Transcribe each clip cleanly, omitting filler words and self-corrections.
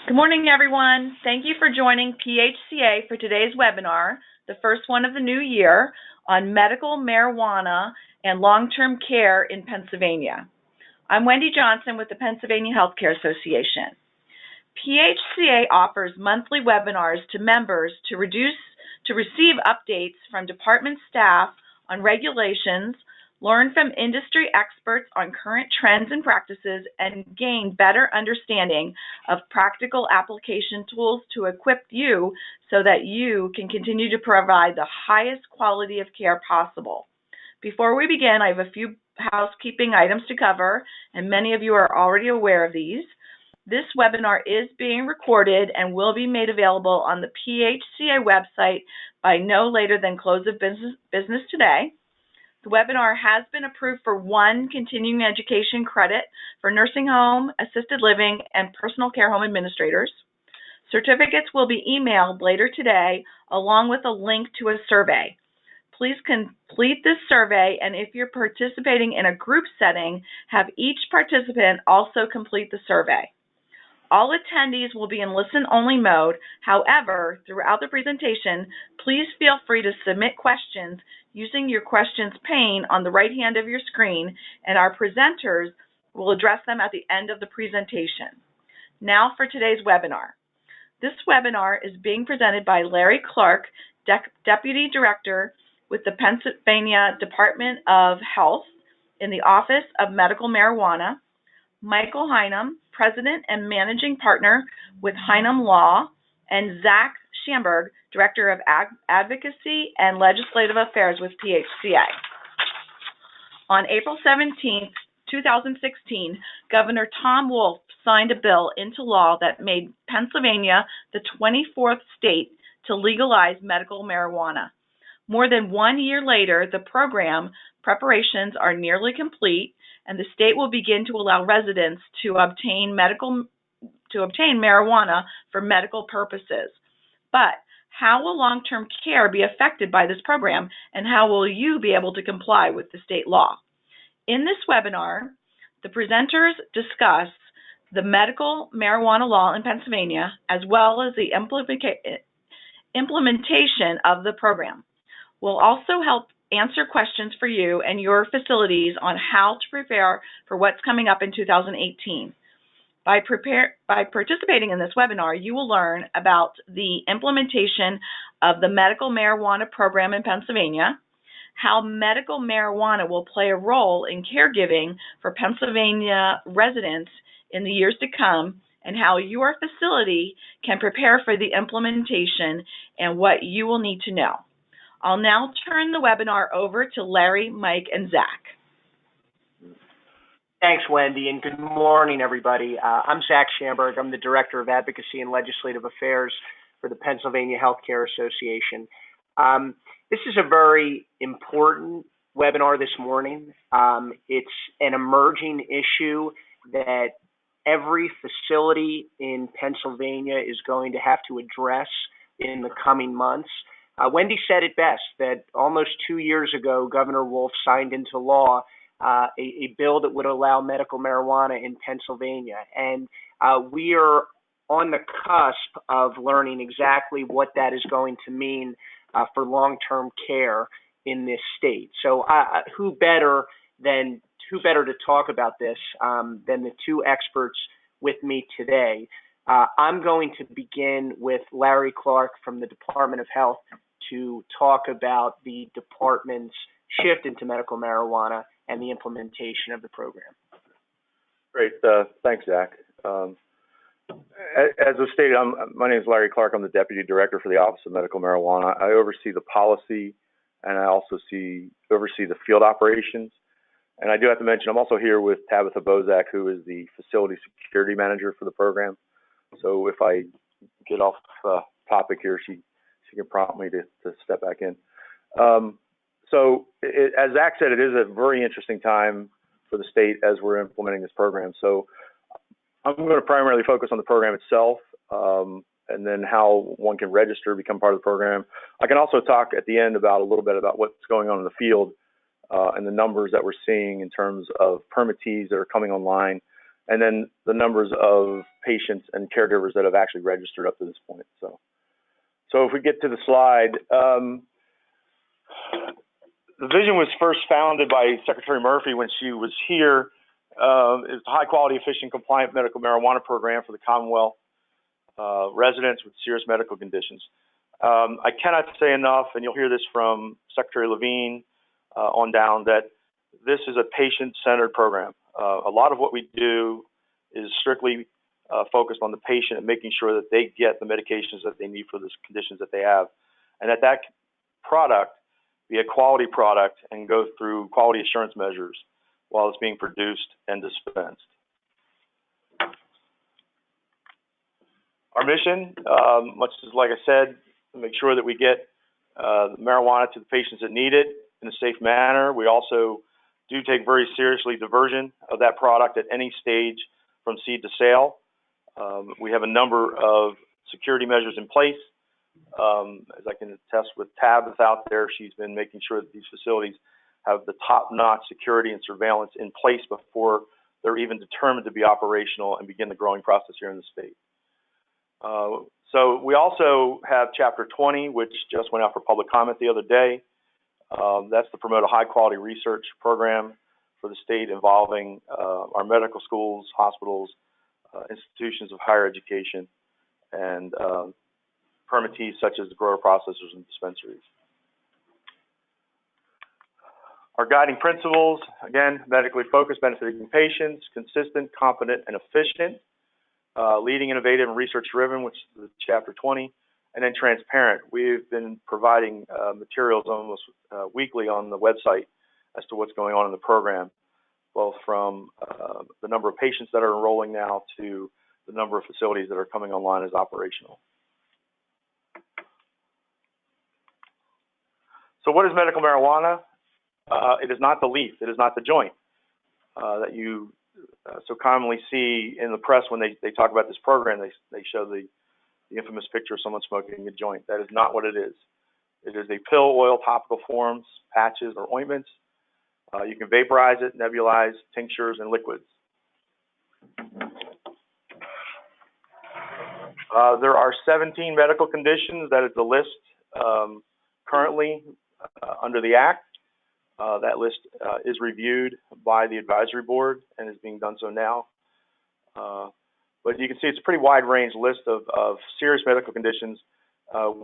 Good morning, everyone. Thank you for joining PHCA for today's webinar, the first one of the new year, on medical marijuana and long-term care in Pennsylvania. I'm Wendy Johnson with the Pennsylvania Healthcare Association. PHCA offers monthly webinars to members to receive updates from department staff on regulations, learn from industry experts on current trends and practices, and gain better understanding of practical application tools to equip you so that you can continue to provide the highest quality of care possible. Before we begin, I have a few housekeeping items to cover, and many of you are already aware of these. This webinar is being recorded and will be made available on the PHCA website by no later than close of business today. The webinar has been approved for one continuing education credit for nursing home, assisted living, and personal care home administrators. Certificates will be emailed later today along with a link to a survey. Please complete this survey, and if you're participating in a group setting, have each participant also complete the survey. All attendees will be in listen-only mode. However, throughout the presentation, please feel free to submit questions using your questions pane on the right hand of your screen, and our presenters will address them at the end of the presentation. Now for today's webinar. This webinar is being presented by Larry Clark, Deputy Director with the Pennsylvania Department of Health in the Office of Medical Marijuana, Mikkel Hynum, President and Managing Partner with Hynum Law, and Zach Shamberg, Director of Advocacy and Legislative Affairs with PHCA. On April 17, 2016, Governor Tom Wolf signed a bill into law that made Pennsylvania the 24th state to legalize medical marijuana. More than 1 year later, the program preparations are nearly complete, and the state will begin to allow residents to obtain marijuana for medical purposes. But how will long-term care be affected by this program, and how will you be able to comply with the state law? In this webinar, the presenters discuss the medical marijuana law in Pennsylvania, as well as the implementation of the program. We'll also help answer questions for you and your facilities on how to prepare for what's coming up in 2018. By participating in this webinar, you will learn about the implementation of the medical marijuana program in Pennsylvania, how medical marijuana will play a role in caregiving for Pennsylvania residents in the years to come, and how your facility can prepare for the implementation and what you will need to know. I'll now turn the webinar over to Larry, Mike, and Zach. Thanks, Wendy, and good morning, everybody. I'm Zach Shamberg. I'm the Director of Advocacy and Legislative Affairs for the Pennsylvania Healthcare Association. This is a very important webinar this morning. It's an emerging issue that every facility in Pennsylvania is going to have to address in the coming months. Wendy said it best, that almost 2 years ago, Governor Wolf signed into law a bill that would allow medical marijuana in Pennsylvania. And we are on the cusp of learning exactly what that is going to mean for long-term care in this state. So who better to talk about this than the two experts with me today? I'm going to begin with Larry Clark from the Department of Health to talk about the department's shift into medical marijuana and the implementation of the program. Great. Thanks, Zach. As was stated, my name is Larry Clark. I'm the Deputy Director for the Office of Medical Marijuana. I oversee the policy, and I also oversee the field operations. And I do have to mention, I'm also here with Tabitha Bozak, who is the Facility Security Manager for the program. So if I get off topic here, she can prompt me to step back in. As Zach said, it is a very interesting time for the state as we're implementing this program. So I'm going to primarily focus on the program itself, and then how one can register, become part of the program. I can also talk at the end about a little bit about what's going on in the field and the numbers that we're seeing in terms of permittees that are coming online and then the numbers of patients and caregivers that have actually registered up to this point. So if we get to the slide, the vision was first founded by Secretary Murphy when she was here. It's a high quality, efficient, compliant medical marijuana program for the Commonwealth residents with serious medical conditions. I cannot say enough, and you'll hear this from Secretary Levine on down, that this is a patient-centered program. A lot of what we do is strictly focused on the patient and making sure that they get the medications that they need for the conditions that they have, and that product be a quality product and go through quality assurance measures while it's being produced and dispensed. Our mission, much as like I said, to make sure that we get marijuana to the patients that need it in a safe manner. We also do take very seriously diversion of that product at any stage from seed to sale. We have a number of security measures in place. As I can attest with Tabitha out there, she's been making sure that these facilities have the top-notch security and surveillance in place before they're even determined to be operational and begin the growing process here in the state. So we also have Chapter 20, which just went out for public comment the other day. That's to promote a high-quality research program for the state involving our medical schools, hospitals, institutions of higher education, and permittees such as the grower processors and dispensaries. Our guiding principles, again, medically focused, benefiting patients, consistent, competent, and efficient, leading, innovative, and research-driven, which is Chapter 20, and then transparent. We've been providing materials almost weekly on the website as to what's going on in the program, both from the number of patients that are enrolling now to the number of facilities that are coming online as operational. So what is medical marijuana? It is not the leaf. It is not the joint that you so commonly see in the press when they talk about this program. They show the infamous picture of someone smoking a joint. That is not what it is. It is a pill, oil, topical forms, patches, or ointments. You can vaporize it, nebulize, tinctures, and liquids. There are 17 medical conditions. That is the list currently under the Act. That list is reviewed by the advisory board and is being done so now. But you can see it's a pretty wide range list of serious medical conditions.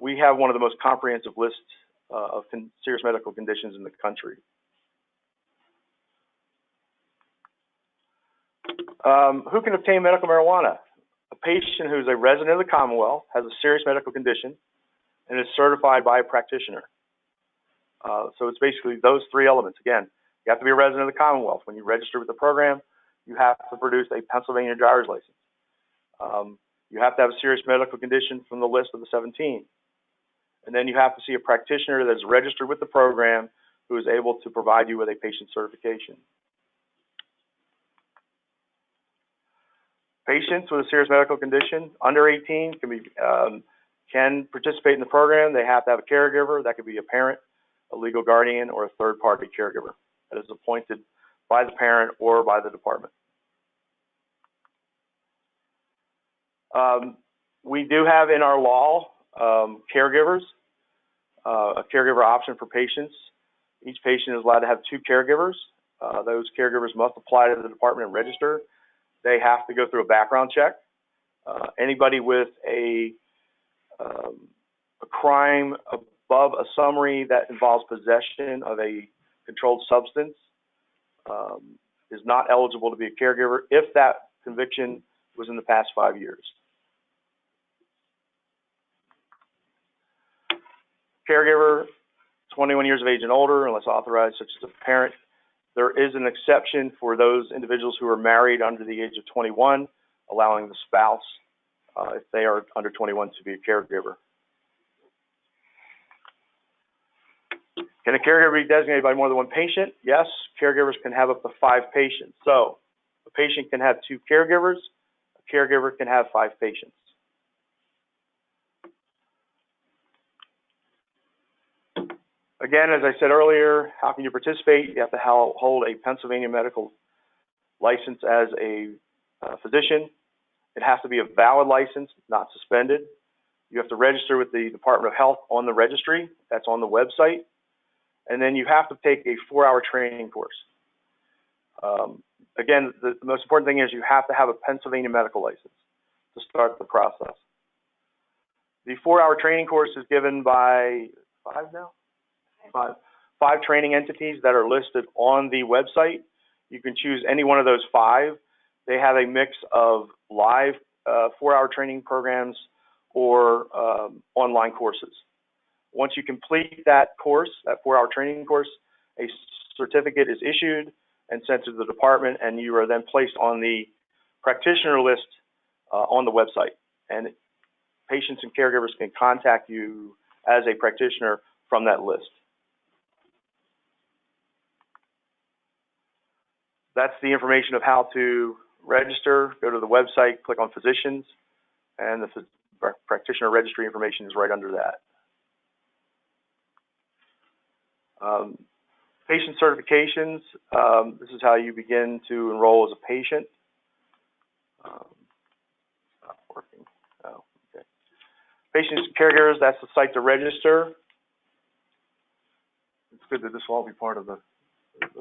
We have one of the most comprehensive lists of serious medical conditions in the country. Who can obtain medical marijuana? A patient who is a resident of the Commonwealth, has a serious medical condition, and is certified by a practitioner. So it's basically those three elements. Again, you have to be a resident of the Commonwealth. When you register with the program, you have to produce a Pennsylvania driver's license. You have to have a serious medical condition from the list of the 17. And then you have to see a practitioner that is registered with the program who is able to provide you with a patient certification. Patients with a serious medical condition under 18 can participate in the program. They have to have a caregiver. That could be a parent, a legal guardian, or a third-party caregiver that is appointed by the parent or by the department. We do have in our law caregivers, a caregiver option for patients. Each patient is allowed to have 2 caregivers. Those caregivers must apply to the department and register. They have to go through a background check. Anybody with a crime above a summary that involves possession of a controlled substance is not eligible to be a caregiver if that conviction was in the past 5 years. Caregiver, 21 years of age and older, unless authorized, such as a parent. There is an exception for those individuals who are married under the age of 21, allowing the spouse, if they are under 21, to be a caregiver. Can a caregiver be designated by more than one patient? Yes, caregivers can have up to 5 patients. So a patient can have 2 caregivers, a caregiver can have 5 patients. Again, as I said earlier, how can you participate? You have to hold a Pennsylvania medical license as a physician. It has to be a valid license, not suspended. You have to register with the Department of Health on the registry. That's on the website. And then you have to take a 4-hour training course. Again, the most important thing is you have to have a Pennsylvania medical license to start the process. The 4-hour training course is given by five training entities that are listed on the website. You can choose any one of those 5. They have a mix of live 4-hour training programs or online courses. Once you complete that course, that 4-hour training course, a certificate is issued and sent to the department, and you are then placed on the practitioner list on the website. And patients and caregivers can contact you as a practitioner from that list. That's the information of how to register. Go to the website, click on physicians, and the practitioner registry information is right under that. Patient certifications, this is how you begin to enroll as a patient. Not working. Oh, okay. Patients and caregivers, that's the site to register. It's good that this will all be part of the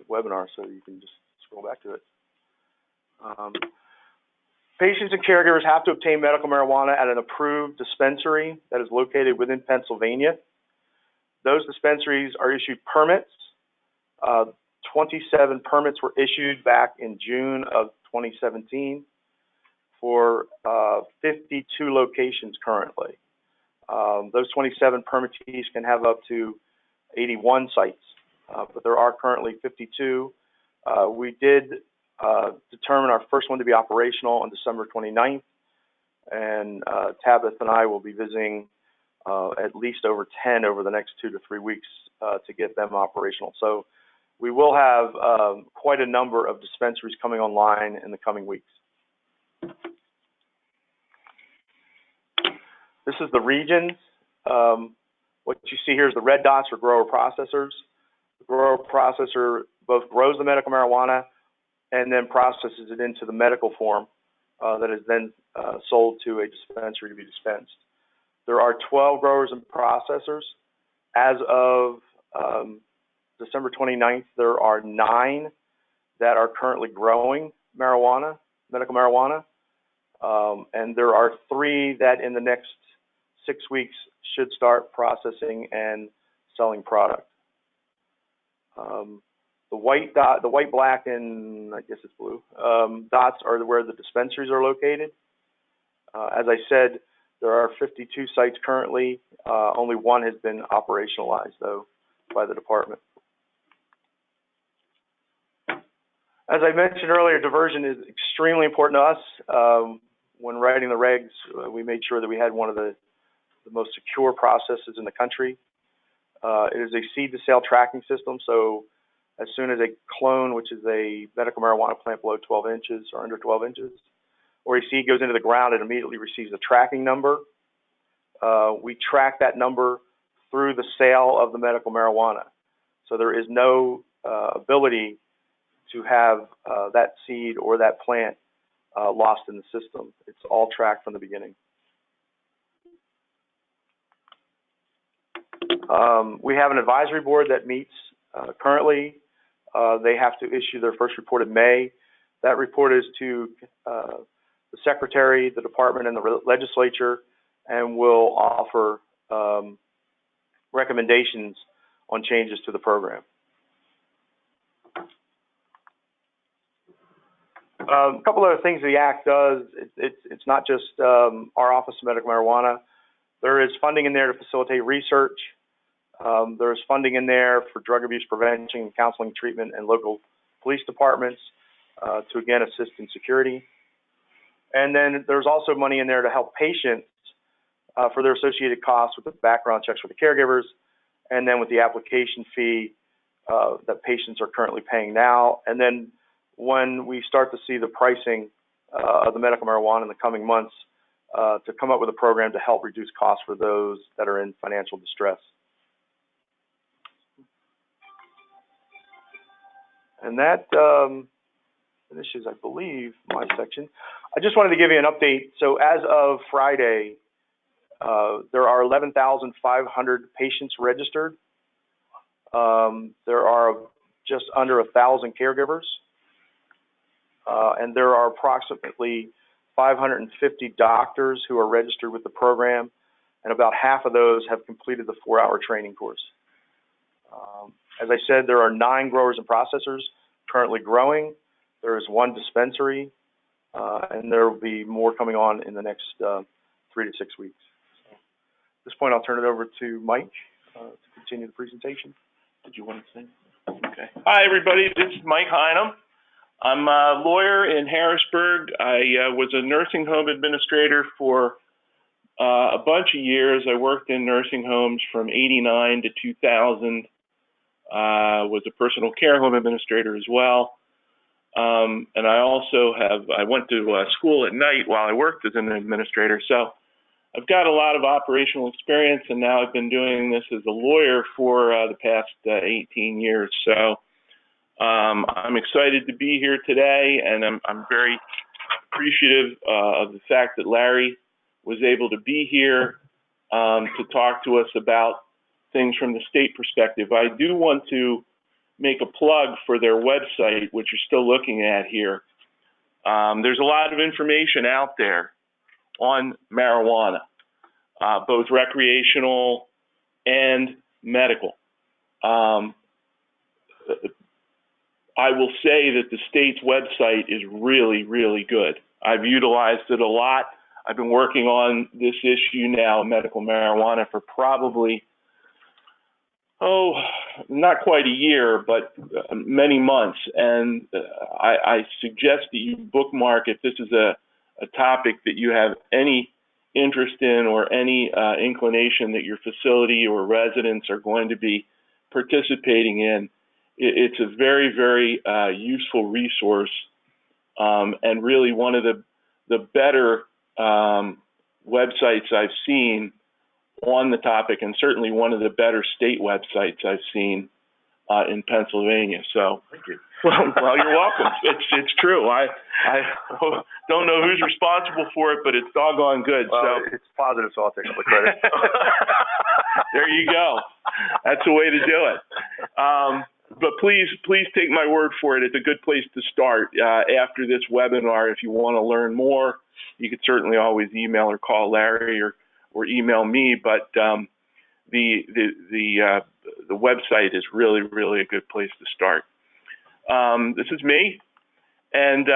webinar, so you can just scroll back to it. Patients and caregivers have to obtain medical marijuana at an approved dispensary that is located within Pennsylvania. Those dispensaries are issued permits. 27 permits were issued back in June of 2017 for 52 locations currently. Those 27 permittees can have up to 81 sites, but there are currently 52. We did determine our first one to be operational on December 29th, and Tabitha and I will be visiting at least over 10 over the next 2 to 3 weeks to get them operational. So we will have quite a number of dispensaries coming online in the coming weeks. This is the regions. What you see here is the red dots are grower processors. The grower processor both grows the medical marijuana and then processes it into the medical form that is then sold to a dispensary to be dispensed. There are 12 growers and processors. As of December 29th, there are 9 that are currently growing marijuana, medical marijuana, and there are 3 that in the next 6 weeks should start processing and selling product. The white dot, the white, black, and I guess it's blue dots are where the dispensaries are located. As I said, there are 52 sites currently. Only 1 has been operationalized, though, by the department. As I mentioned earlier, diversion is extremely important to us. When writing the regs, we made sure that we had one of the most secure processes in the country. It is a seed-to-sale tracking system, so as soon as a clone, which is a medical marijuana plant below 12 inches or under 12 inches, or a seed goes into the ground, it immediately receives a tracking number. We track that number through the sale of the medical marijuana. So there is no ability to have that seed or that plant lost in the system. It's all tracked from the beginning. We have an advisory board that meets currently. They have to issue their first report in May. That report is to the secretary, the department, and the legislature, and will offer recommendations on changes to the program. A couple other things the Act does. It's not just our Office of Medical Marijuana. There is funding in there to facilitate research. There's funding in there for drug abuse prevention, counseling, treatment, and local police departments to, again, assist in security. And then there's also money in there to help patients for their associated costs with the background checks for the caregivers, and then with the application fee that patients are currently paying now. And then when we start to see the pricing of the medical marijuana in the coming months, to come up with a program to help reduce costs for those that are in financial distress. And that finishes, I believe, my section. I just wanted to give you an update. So as of Friday, there are 11,500 patients registered. There are just under 1,000 caregivers, and there are approximately 550 doctors who are registered with the program, and about half of those have completed the 4-hour training course. As I said, there are 9 growers and processors currently growing. There is 1 dispensary, and there will be more coming on in the next 3 to 6 weeks. So at this point, I'll turn it over to Mike to continue the presentation. Did you want to say? Okay. Hi, everybody. This is Mike Hynum. I'm a lawyer in Harrisburg. I was a nursing home administrator for a bunch of years. I worked in nursing homes from '89 to 2000. Was a personal care home administrator as well. And I also I went to school at night while I worked as an administrator. So I've got a lot of operational experience, and now I've been doing this as a lawyer for the past 18 years. So I'm excited to be here today, and I'm very appreciative of the fact that Larry was able to be here to talk to us about things from the state perspective. I do want to make a plug for their website, which you're still looking at here. There's a lot of information out there on marijuana, both recreational and medical. I will say that the state's website is really, really good. I've utilized it a lot. I've been working on this issue now, medical marijuana, for probably, not quite a year, but many months. And I suggest that you bookmark if this is a topic that you have any interest in or any inclination that your facility or residents are going to be participating in. It's a very, very useful resource, and really one of the better websites I've seen on the topic, and certainly one of the better state websites I've seen in Pennsylvania. So, thank you. Well, you're welcome. It's true. I don't know who's responsible for it, but it's doggone good. Well, so it's positive, so I'll take all the credit. There you go. That's the way to do it. But please take my word for it. It's a good place to start. After this webinar, if you want to learn more, you could certainly always email or call Larry or email me. But the website is really, really a good place to start. This is me, and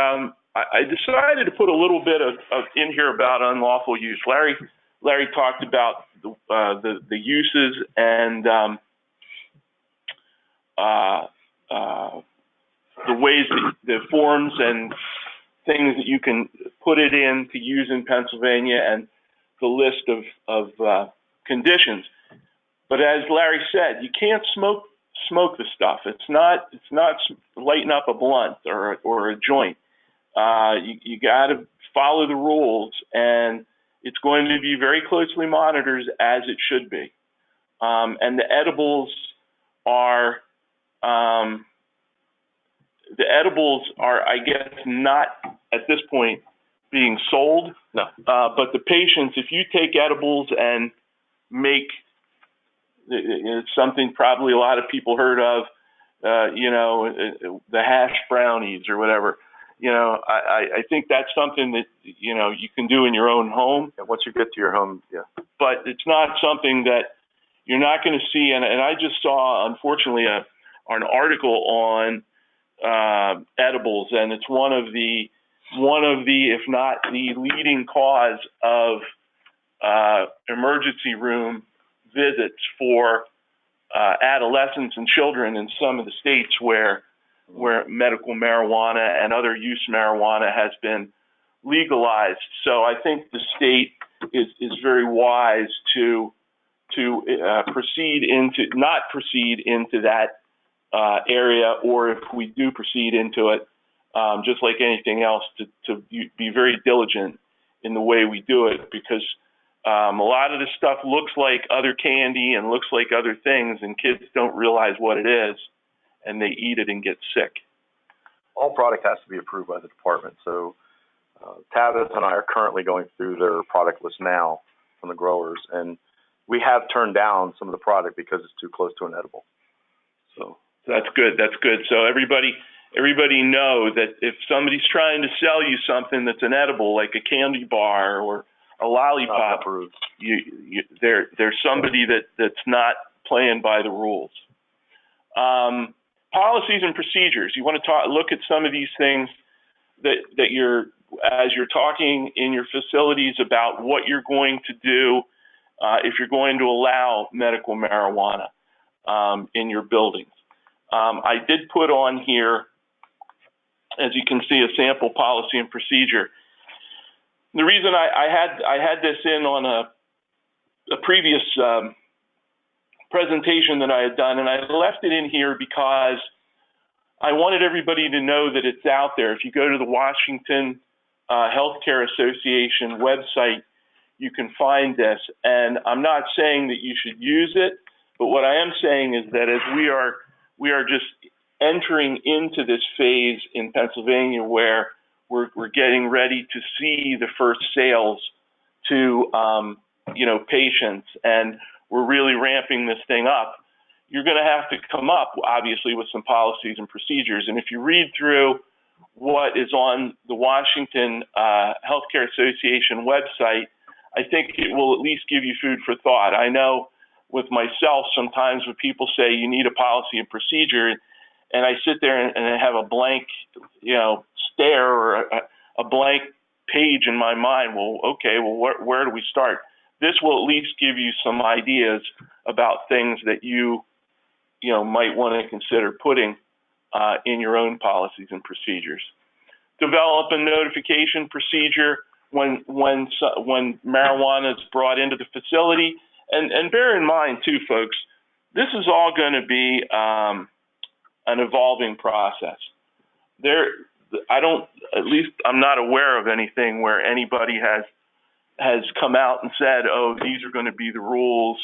I decided to put a little bit of in here about unlawful use. Larry talked about the uses and the ways that the forms and things that you can put it in to use in Pennsylvania, and the list of conditions. But as Larry said, you can't smoke the stuff. It's not lighting up a blunt or a joint. You got to follow the rules, and it's going to be very closely monitored, as it should be. And the edibles are, I guess, not at this point being sold. No. But the patients, if you take edibles and make, it's something probably a lot of people heard of, the hash brownies or whatever. I think that's something that, you can do in your own home. Yeah, once you get to your home, yeah. But it's not something that you're not going to see. And I just saw, unfortunately, an article on edibles, and it's one of the, if not the leading cause of emergency room visits for adolescents and children in some of the states where medical marijuana and other use marijuana has been legalized. So I think the state is very wise to not proceed into that area, or if we do proceed into it, just like anything else, to be very diligent in the way we do it, because a lot of this stuff looks like other candy and looks like other things, and kids don't realize what it is, and they eat it and get sick. all product has to be approved by the department. So Tabitha and I are currently going through their product list now from the growers, and we have turned down some of the product because it's too close to an edible. So that's good. That's good. So everybody know that if somebody's trying to sell you something that's an edible, like a candy bar or a lollipop, there's somebody that's not playing by the rules. Policies and procedures. You want to look at some of these things that as you're talking in your facilities about what you're going to do if you're going to allow medical marijuana in your buildings. I did put on here, as you can see, a sample policy and procedure. The reason I had this in on a previous presentation that I had done, and I left it in here because I wanted everybody to know that it's out there. If you go to the Washington Healthcare Association website, you can find this. And I'm not saying that you should use it, but what I am saying is that as we are just entering into this phase in Pennsylvania where we're getting ready to see the first sales to patients, and we're really ramping this thing up, you're going to have to come up, obviously, with some policies and procedures. And if you read through what is on the Washington Healthcare Association website, I think it will at least give you food for thought. I know with myself, sometimes when people say you need a policy and procedure, and I sit there and I have a blank, stare or a blank page in my mind. Well, okay, where do we start? This will at least give you some ideas about things that you might want to consider putting in your own policies and procedures. Develop a notification procedure when marijuana is brought into the facility. And bear in mind, too, folks, this is all going to be an evolving process. I'm not aware of anything where anybody has come out and said, oh, these are going to be the rules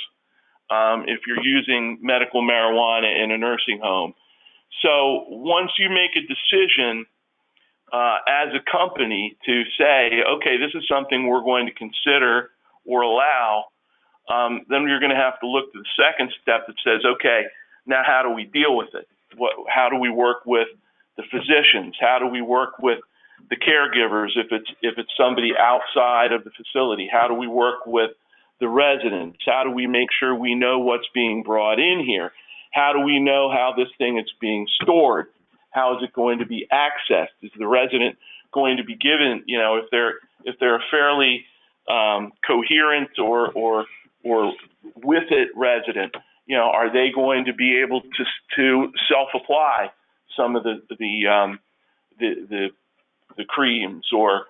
if you're using medical marijuana in a nursing home. So once you make a decision as a company to say, okay, this is something we're going to consider or allow, then you're going to have to look to the second step that says, okay, now how do we deal with it? How do we work with the physicians? How do we work with the caregivers if it's somebody outside of the facility? How do we work with the residents? How do we make sure we know what's being brought in here? How do we know how this thing is being stored? How is it going to be accessed? Is the resident going to be given, if they're a fairly coherent or with it resident, are they going to be able to self-apply some of the creams or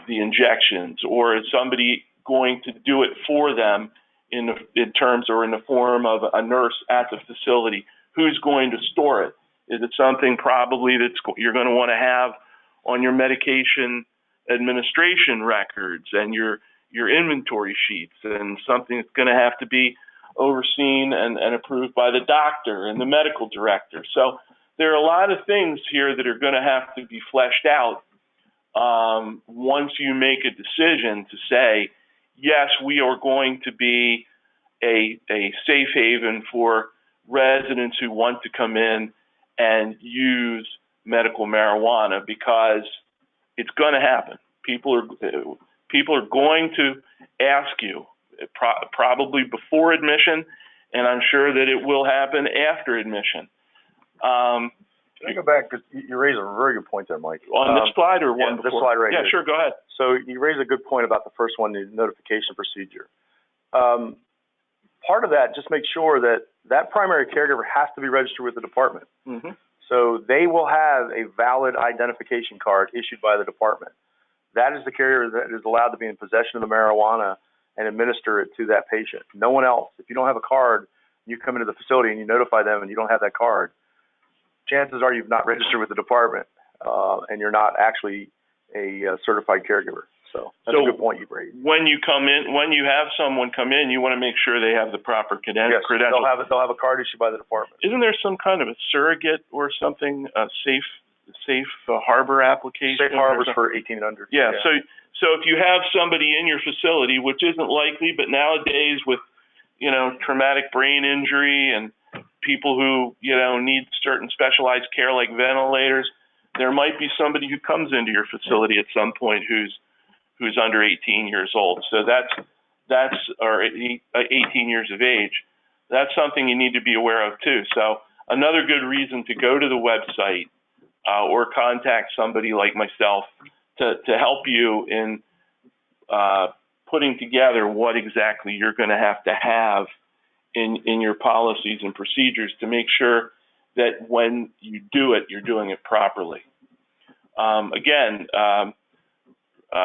the injections, or is somebody going to do it for them in terms or in the form of a nurse at the facility? Who's going to store it? Is it something probably you're going to want to have on your medication administration records and your inventory sheets, and something that's going to have to be overseen and approved by the doctor and the medical director? So there are a lot of things here that are going to have to be fleshed out once you make a decision to say, yes, we are going to be a safe haven for residents who want to come in and use medical marijuana, because it's going to happen. People are going to ask you, probably before admission, and I'm sure that it will happen after admission. Can I go back, because you raise a very good point there, Mike. On this slide or one before? This slide right here. Yeah, sure, go ahead. So you raise a good point about the first one, the notification procedure. Part of that, just make sure that primary caregiver has to be registered with the department. Mm-hmm. So they will have a valid identification card issued by the department. That is the caregiver that is allowed to be in possession of the marijuana and administer it to that patient. No one else. If you don't have a card, you come into the facility and you notify them and you don't have that card, chances are you've not registered with the department and you're not actually a certified caregiver. So that's a good point you raised. When you have someone come in, you want to make sure they have the proper credentials. They'll have a card issued by the department. Isn't there some kind of a surrogate or something, a safe safe harbor application. Safe harbors for 18 and under. Yeah. So if you have somebody in your facility, which isn't likely, but nowadays with, traumatic brain injury and people who, need certain specialized care like ventilators, there might be somebody who comes into your facility at some point who's under 18 years old. So that's or 18 years of age. That's something you need to be aware of too. So another good reason to go to the website or contact somebody like myself to help you in putting together what exactly you're going to have in your policies and procedures to make sure that when you do it, you're doing it properly.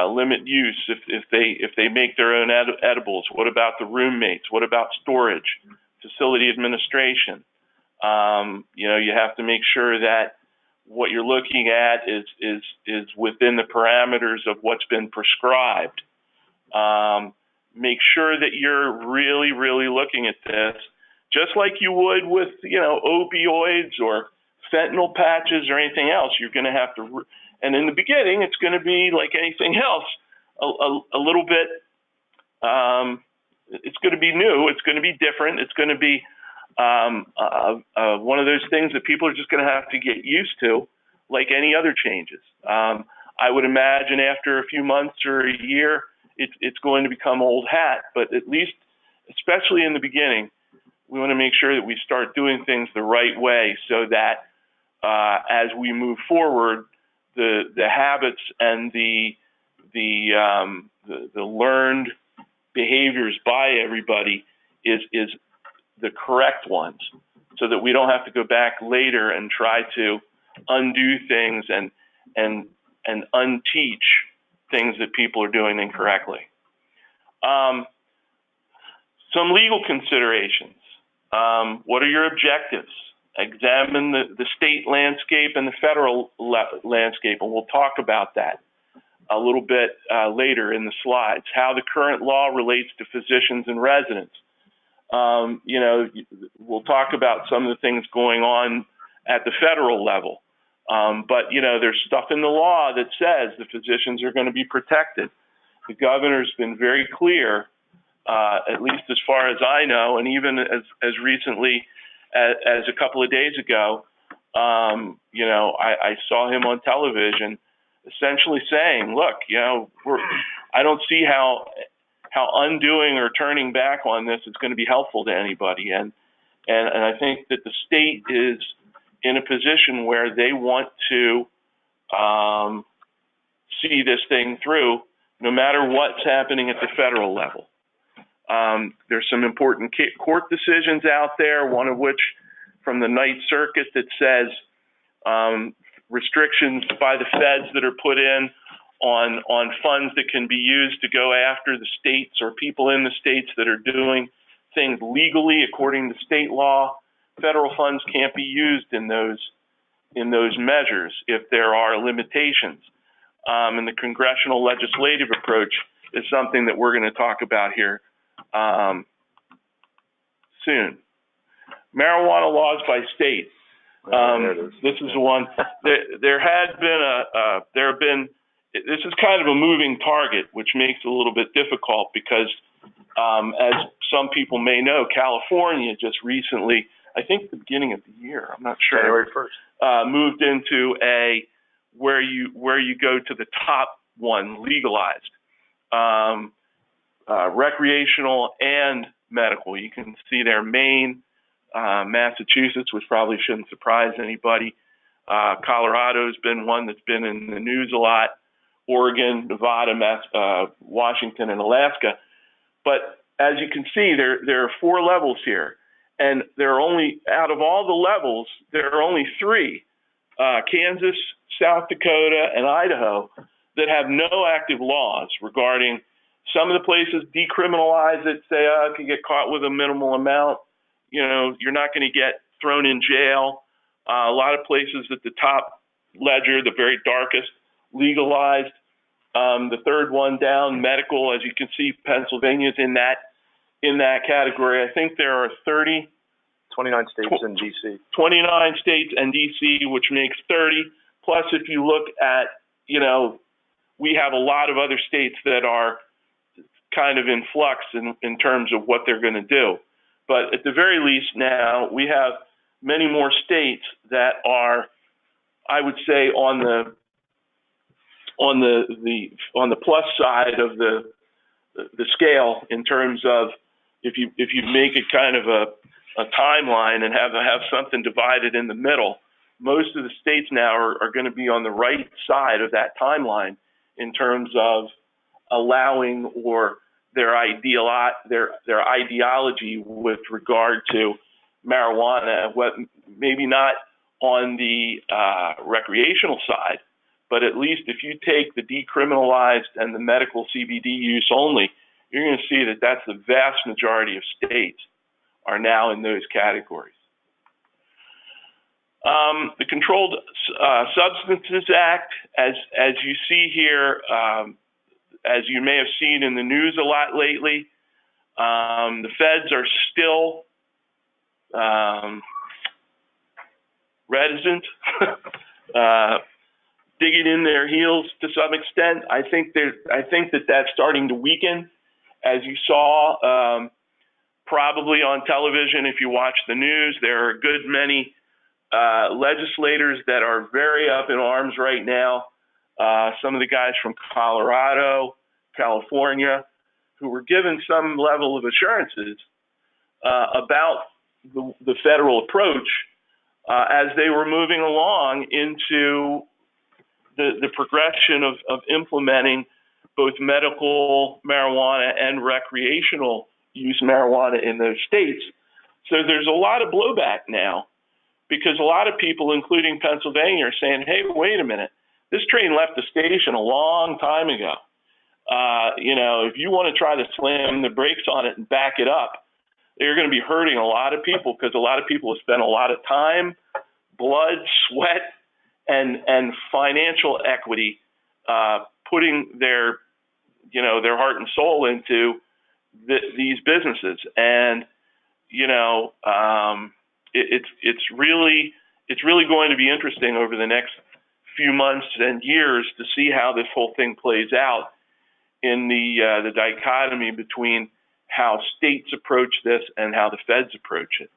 Limit use if they make their own edibles. What about the roommates? What about storage, facility administration? You have to make sure that what you're looking at is within the parameters of what's been prescribed. Make sure that you're really, really looking at this, just like you would with, opioids or fentanyl patches or anything else. You're going to have to, and in the beginning, it's going to be like anything else, a little bit, it's going to be new, it's going to be different, it's going to be one of those things that people are just going to have to get used to, like any other changes. I would imagine after a few months or a year, it's going to become old hat, but at least, especially in the beginning, we want to make sure that we start doing things the right way so that as we move forward, the habits and the learned behaviors by everybody is the correct ones, so that we don't have to go back later and try to undo things and unteach things that people are doing incorrectly. Some legal considerations. What are your objectives? Examine the state landscape and the federal landscape, and we'll talk about that a little bit later in the slides. How the current law relates to physicians and residents. We'll talk about some of the things going on at the federal level. But there's stuff in the law that says the physicians are going to be protected. The governor's been very clear, at least as far as I know, and even as recently as a couple of days ago, I saw him on television essentially saying, look, I don't see how undoing or turning back on this is going to be helpful to anybody. And I think that the state is in a position where they want to see this thing through, no matter what's happening at the federal level. There's some important court decisions out there, one of which from the Ninth Circuit that says restrictions by the feds that are put in on funds that can be used to go after the states or people in the states that are doing things legally according to state law. Federal funds can't be used in those measures if there are limitations. And the congressional legislative approach is something that we're going to talk about here soon. Marijuana laws by state. This is the one. There have been. This is kind of a moving target, which makes it a little bit difficult because, as some people may know, California just recently, I think the beginning of the year, I'm not sure, January 1st, moved into where you go to the top one, legalized, recreational and medical. You can see there, Maine, Massachusetts, which probably shouldn't surprise anybody. Colorado's been one that's been in the news a lot. Oregon, Nevada, Washington, and Alaska. But as you can see, there are 4 levels here. And there are only, out of all the levels, there are only 3, Kansas, South Dakota, and Idaho, that have no active laws regarding. Some of the places decriminalize it, say, if you get caught with a minimal amount, you're not going to get thrown in jail. A lot of places at the top ledger, the very darkest, legalized. The third one down, medical, as you can see, Pennsylvania's in that category. I think there are 29 states and D.C. 29 states and D.C., which makes 30. Plus, if you look at, we have a lot of other states that are kind of in flux in terms of what they're going to do. But at the very least now, we have many more states that are, I would say, on the plus side of the scale in terms of if you make it kind of a timeline and have something divided in the middle, most of the states now are going to be on the right side of that timeline in terms of allowing or their ideology with regard to marijuana, maybe not on the recreational side, but at least if you take the decriminalized and the medical CBD use only, you're going to see that that's the vast majority of states are now in those categories. The Controlled Substances Act, as you see here, as you may have seen in the news a lot lately, the feds are still reticent, digging in their heels to some extent. I think that that's starting to weaken, as you saw probably on television. If you watch the news, there are a good many legislators that are very up in arms right now. Some of the guys from Colorado, California, who were given some level of assurances about the federal approach as they were moving along into the progression of implementing both medical marijuana and recreational use marijuana in those states. So there's a lot of blowback now because a lot of people, including Pennsylvania, are saying, hey, wait a minute, this train left the station a long time ago. If you want to try to slam the brakes on it and back it up, you're going to be hurting a lot of people because a lot of people have spent a lot of time, blood, sweat, and financial equity putting their heart and soul into these businesses. And it's really going to be interesting over the next few months and years to see how this whole thing plays out in the dichotomy between how states approach this and how the feds approach it.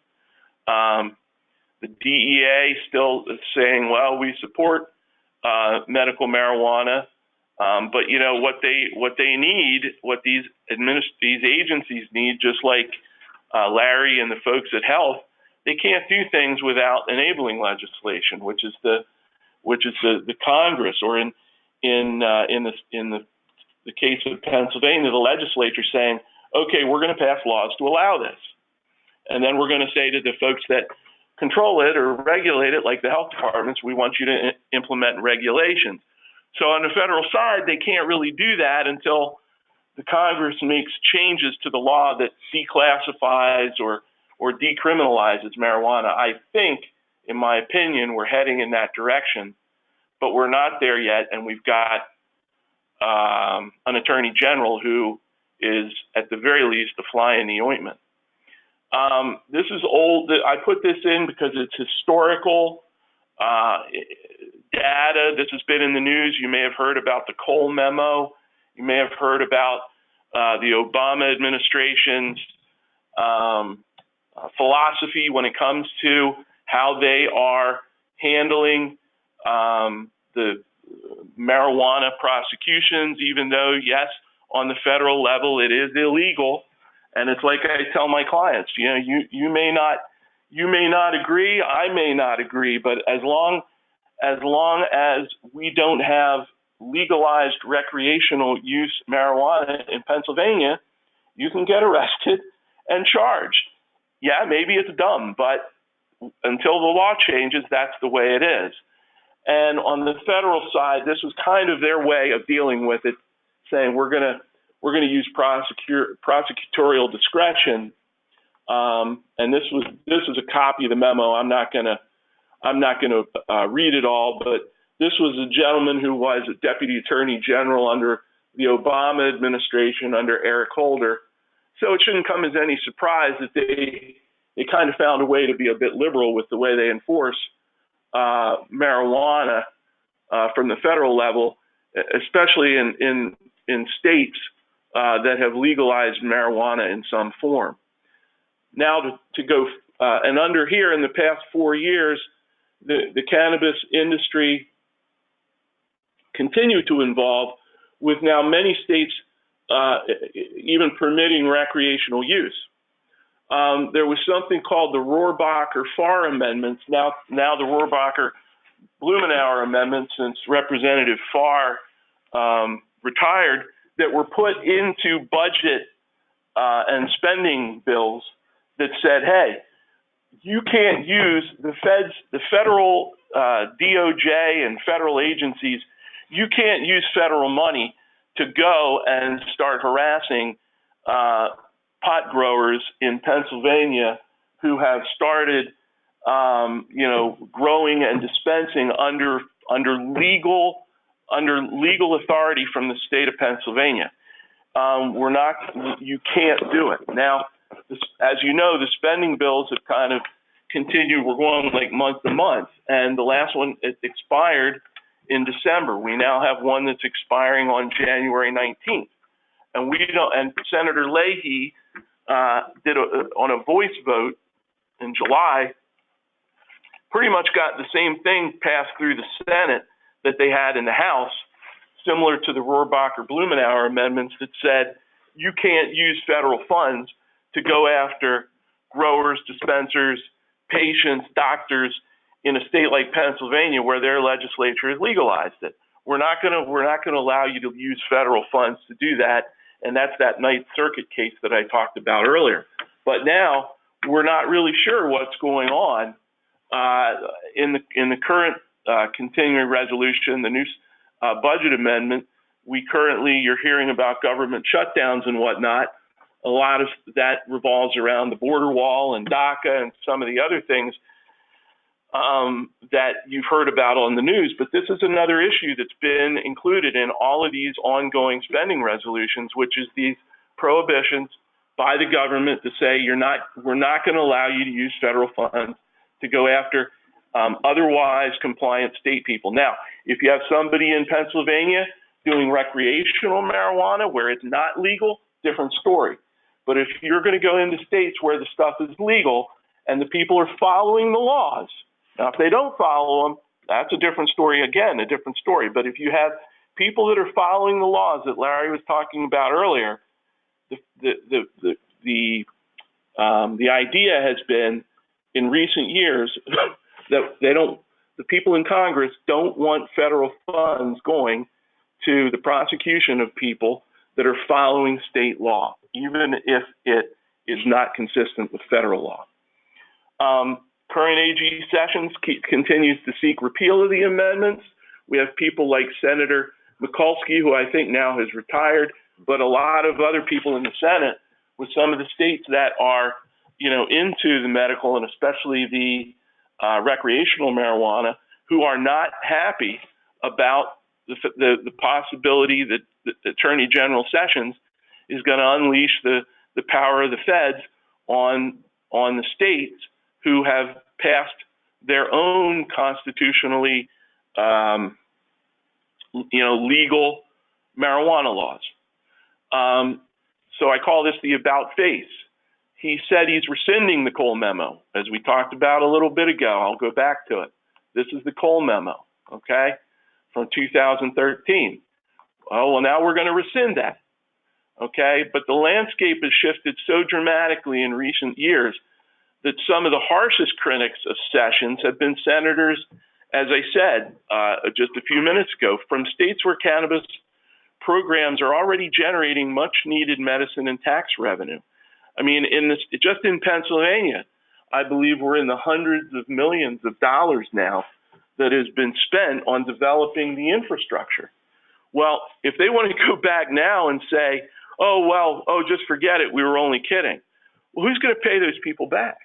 The DEA still is saying, well, we support medical marijuana, but what they need, what these agencies need, just like Larry and the folks at Health, they can't do things without enabling legislation, which is the Congress, or in the case of Pennsylvania, the legislature saying, okay, we're going to pass laws to allow this. And then we're going to say to the folks that control it or regulate it, like the health departments, we want you to implement regulations. So on the federal side, they can't really do that until the Congress makes changes to the law that declassifies or decriminalizes marijuana. I think, in my opinion, we're heading in that direction, but we're not there yet, and we've got an attorney general who is, at the very least, a fly in the ointment. This is old. I put this in because it's historical data. This has been in the news. You may have heard about the Cole memo. You may have heard about the Obama administration's philosophy when it comes to how they are handling the marijuana prosecutions, even though, yes, on the federal level it is illegal. And it's like I tell my clients, you may not agree, I may not agree, but as long as we don't have legalized recreational use marijuana in Pennsylvania, you can get arrested and charged. Yeah, maybe it's dumb, but until the law changes, that's the way it is. And on the federal side, this was kind of their way of dealing with it, saying we're going to use prosecutorial discretion. And this was a copy of the memo. I'm not going to read it all, but this was a gentleman who was a deputy attorney general under the Obama administration under Eric Holder. So it shouldn't come as any surprise that they kind of found a way to be a bit liberal with the way they enforce marijuana from the federal level, especially in states that have legalized marijuana in some form. Now to go and under here in the past 4 years, the cannabis industry continued to evolve, with now many states even permitting recreational use. There was something called the Rohrabacher-Farr amendments. Now the Rohrabacher-Blumenauer amendments, since Representative Farr retired, that were put into budget and spending bills that said, hey, you can't use the federal DOJ and federal agencies, you can't use federal money to go and start harassing pot growers in Pennsylvania who have started, growing and dispensing under legal authority from the state of Pennsylvania. You can't do it. Now, as you know, the spending bills have kind of continued. We're going like month to month, and the last one expired in December. We now have one that's expiring on January 19th, and Senator Leahy did on a voice vote in July, pretty much got the same thing passed through the Senate that they had in the House, similar to the Rohrabacher-Blumenauer amendments that said you can't use federal funds to go after growers, dispensers, patients, doctors in a state like Pennsylvania where their legislature has legalized it. We're not going to allow you to use federal funds to do that, and that's that Ninth Circuit case that I talked about earlier. But now we're not really sure what's going on in the current continuing resolution, the new budget amendment. You're hearing about government shutdowns and whatnot. A lot of that revolves around the border wall and DACA and some of the other things that you've heard about on the news. But this is another issue that's been included in all of these ongoing spending resolutions, which is these prohibitions by the government to say we're not going to allow you to use federal funds to go after otherwise compliant state people. Now, if you have somebody in Pennsylvania doing recreational marijuana where it's not legal, different story. But if you're going to go into states where the stuff is legal and the people are following the laws, now if they don't follow them, that's a different story again, a different story. But if you have people that are following the laws that Larry was talking about earlier, the idea has been in recent years that the people in Congress don't want federal funds going to the prosecution of people that are following state law, even if it is not consistent with federal law. Current AG Sessions continues to seek repeal of the amendments. We have people like Senator Mikulski, who I think now has retired, but a lot of other people in the Senate with some of the states that are, into the medical and especially the recreational marijuana, who are not happy about the possibility that the Attorney General Sessions is going to unleash the power of the feds on the states who have passed their own constitutionally, legal marijuana laws. So I call this the about face. He said he's rescinding the Cole memo, as we talked about a little bit ago. I'll go back to it. This is the Cole memo, okay, from 2013. Oh, well, now we're going to rescind that, okay? But the landscape has shifted so dramatically in recent years that some of the harshest critics of Sessions have been senators, as I said just a few minutes ago, from states where cannabis programs are already generating much needed medicine and tax revenue. I mean, just in Pennsylvania, I believe we're in the hundreds of millions of dollars now that has been spent on developing the infrastructure. Well, if they want to go back now and say, just forget it, we were only kidding. Well, who's going to pay those people back?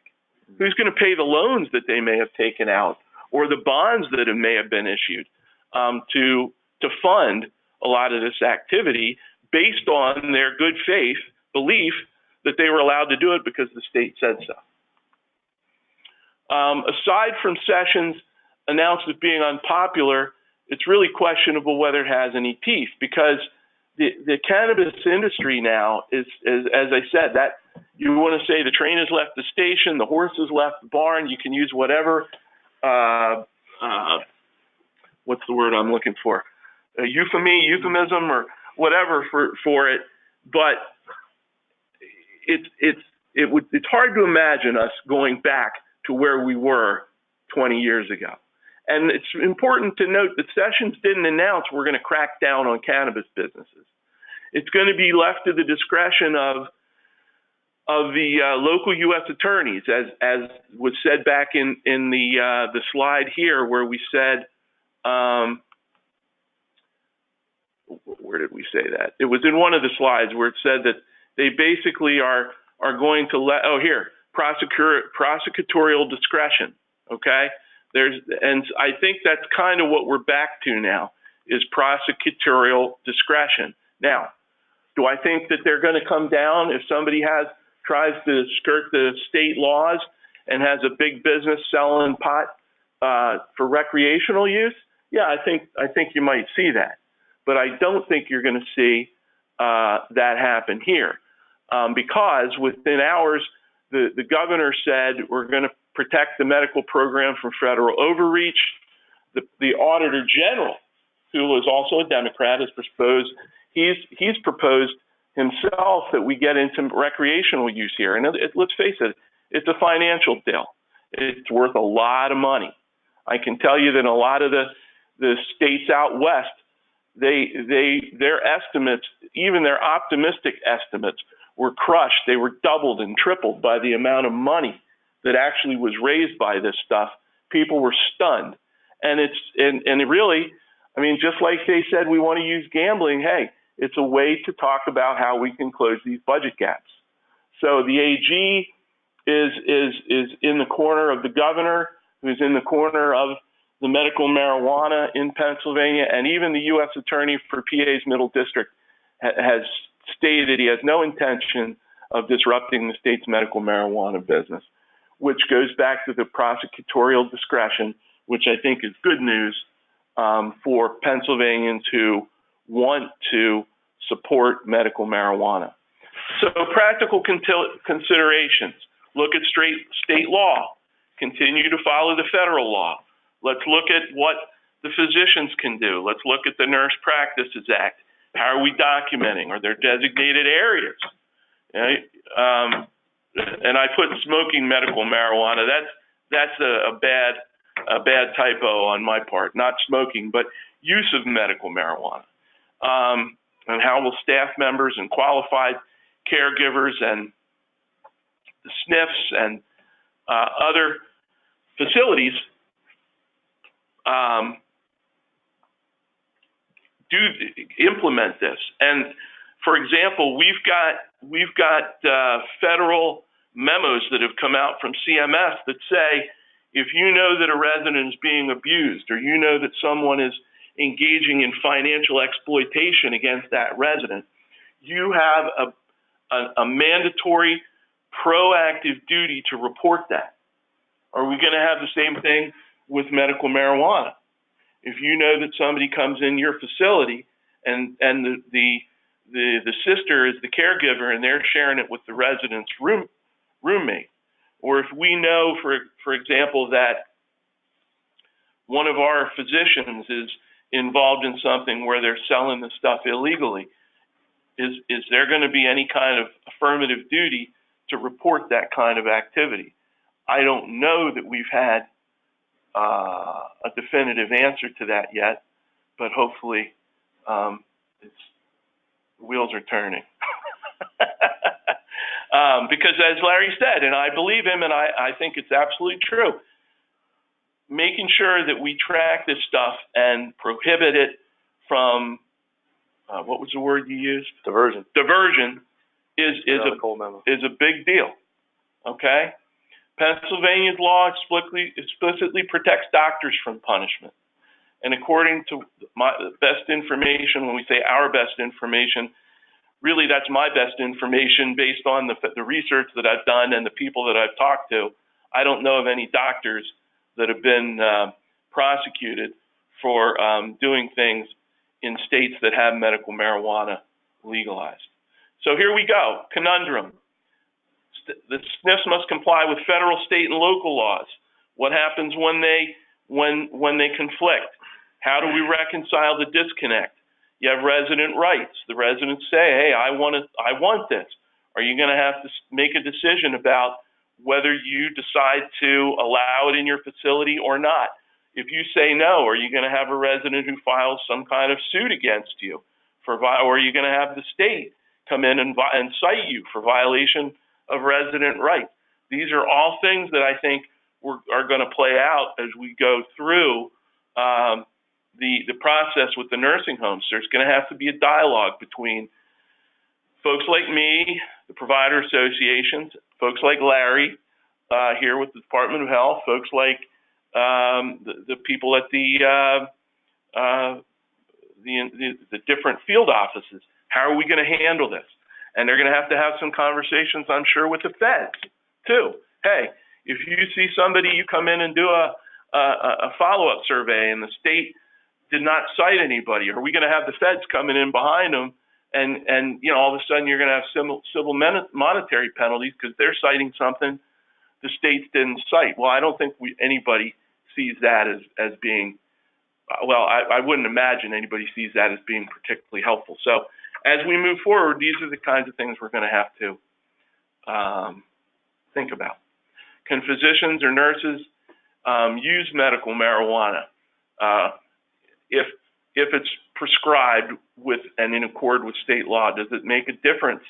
Who's going to pay the loans that they may have taken out or the bonds that may have been issued to fund a lot of this activity based on their good faith belief that they were allowed to do it because the state said so? Aside from Sessions announced as being unpopular, it's really questionable whether it has any teeth, because the cannabis industry now is, as I said, that you want to say the train has left the station, the horse has left the barn, you can use whatever, what's the word I'm looking for? Euphemism or whatever for it, but it's hard to imagine us going back to where we were 20 years ago. And it's important to note that Sessions didn't announce we're going to crack down on cannabis businesses. It's going to be left to the discretion of the local U.S. attorneys, as was said back in the slide here, where we said, where did we say that? It was in one of the slides where it said that they basically are going to let, prosecutorial discretion, okay? And I think that's kind of what we're back to now, is prosecutorial discretion. Now, do I think that they're going to come down if somebody tries to skirt the state laws and has a big business selling pot for recreational use? Yeah, I think you might see that, but I don't think you're going to see that happen here, because within hours, the governor said we're going to protect the medical program from federal overreach. The Auditor General, who is also a Democrat, has proposed he's proposed himself that we get into recreational use here. And let's face it, it's a financial deal. It's worth a lot of money. I can tell you that in a lot of the states out west, their estimates, even their optimistic estimates, were crushed. They were doubled and tripled by the amount of money that actually was raised by this stuff. People were stunned. And it really, I mean, just like they said we want to use gambling, hey, it's a way to talk about how we can close these budget gaps. So the AG is in the corner of the governor, who's in the corner of the medical marijuana in Pennsylvania, and even the U.S. Attorney for PA's Middle District has stated he has no intention of disrupting the state's medical marijuana business, which goes back to the prosecutorial discretion, which I think is good news for Pennsylvanians who want to support medical marijuana. So practical considerations: look at state law, continue to follow the federal law. Let's look at what the physicians can do. Let's look at the Nurse Practices Act. How are we documenting? Are there designated areas? And I put smoking medical marijuana. That's a bad typo on my part. Not smoking, but use of medical marijuana. And how will staff members and qualified caregivers and the SNFs and other facilities implement this? And for example, we've got federal memos that have come out from CMS that say, if you know that a resident is being abused, or you know that someone is engaging in financial exploitation against that resident, you have a mandatory proactive duty to report that. Are we going to have the same thing with medical marijuana? If you know that somebody comes in your facility and the sister is the caregiver and they're sharing it with the resident's roommate, or if we know, for example, that one of our physicians is involved in something where they're selling the stuff illegally, is there going to be any kind of affirmative duty to report that kind of activity? I don't know that we've had a definitive answer to that yet, but hopefully wheels are turning. Because as Larry said, and I believe him, and I think it's absolutely true, making sure that we track this stuff and prohibit it from, what was the word you used? Diversion. Diversion is a big deal, okay? Pennsylvania's law explicitly protects doctors from punishment. And according to my best information, when we say our best information, really that's my best information based on the research that I've done and the people that I've talked to. I don't know of any doctors that have been prosecuted for doing things in states that have medical marijuana legalized. So here we go, conundrum. The SNFs must comply with federal, state, and local laws. What happens when they conflict? How do we reconcile the disconnect? You have resident rights. The residents say, hey, I want this. Are you going to have to make a decision about whether you decide to allow it in your facility or not? If you say no, are you going to have a resident who files some kind of suit against you or are you going to have the state come in and cite you for violation of resident rights? These are all things that I think are going to play out as we go through the process with the nursing homes. There's going to have to be a dialogue between folks like me, the provider associations, folks like Larry here with the Department of Health, folks like the people at the different field offices. How are we going to handle this? And they're going to have some conversations, I'm sure, with the feds too. Hey, if you see somebody, you come in and do a follow-up survey and the state did not cite anybody, are we going to have the feds coming in behind them and all of a sudden you're going to have civil monetary penalties because they're citing something the states didn't cite? Well, I don't think anybody sees that as being, I wouldn't imagine anybody sees that as being particularly helpful. So as we move forward, these are the kinds of things we're going to have to think about. Can physicians or nurses use medical marijuana if it's prescribed with and in accord with state law? Does it make a difference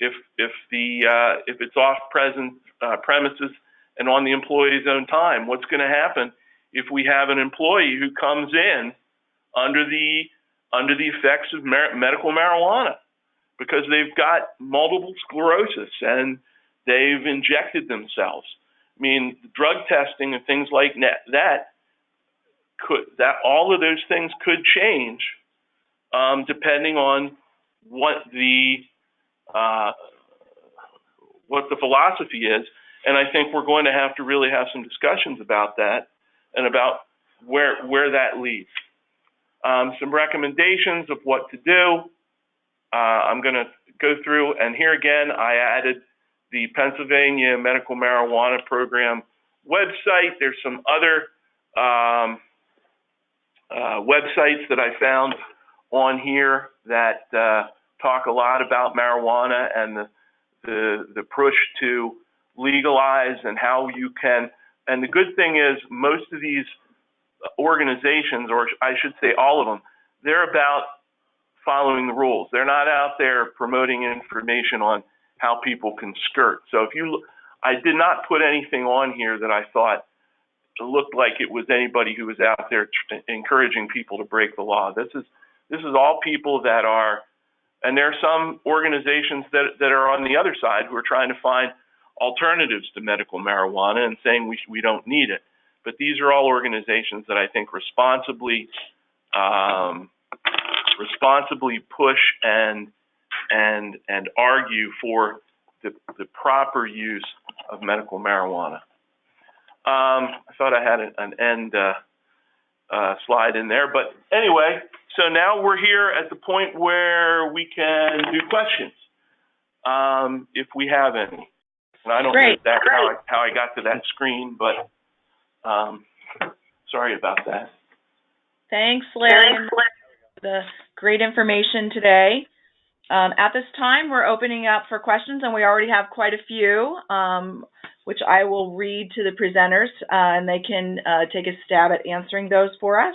if it's off premises and on the employee's own time? What's going to happen if we have an employee who comes in under the effects of medical marijuana because they've got multiple sclerosis and they've injected themselves? I mean, drug testing and things like that all of those things could change depending on what the philosophy is. And I think we're going to have to really have some discussions about that and about where that leads. Some recommendations of what to do. I'm going to go through, and here again, I added the Pennsylvania Medical Marijuana Program website. There's some other websites that I found on here that talk a lot about marijuana and the push to legalize and how you can. And the good thing is most of these organizations, or I should say all of them, they're about following the rules. They're not out there promoting information on how people can skirt. So I did not put anything on here that I thought looked like it was anybody who was out there encouraging people to break the law. This is all people that are, and there are some organizations that are on the other side who are trying to find alternatives to medical marijuana and saying we don't need it. But these are all organizations that I think responsibly push and argue for the proper use of medical marijuana. I thought I had an end slide in there, but anyway, so now we're here at the point where we can do questions, if we have any. And I don't know exactly how I got to that screen, but sorry about that. Thanks, Larry, for the great information today. At this time, we're opening up for questions, and we already have quite a few, which I will read to the presenters, and they can take a stab at answering those for us.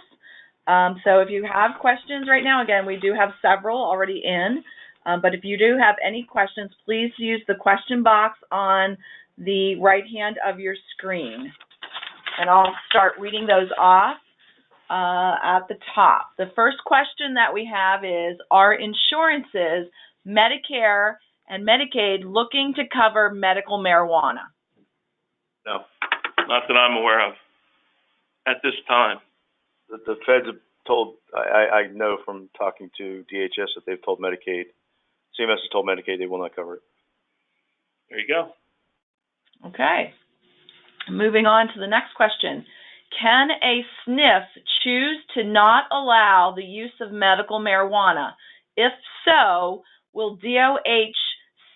So if you have questions right now, again, we do have several already in, but if you do have any questions, please use the question box on the right hand of your screen. And I'll start reading those off at the top. The first question that we have is, are insurances, Medicare and Medicaid, looking to cover medical marijuana? No, not that I'm aware of at this time. The feds have told, I know from talking to DHS that they've told Medicaid, CMS has told Medicaid they will not cover it. There you go. Okay. Moving on to the next question. Can a SNF choose to not allow the use of medical marijuana? If so, will DOH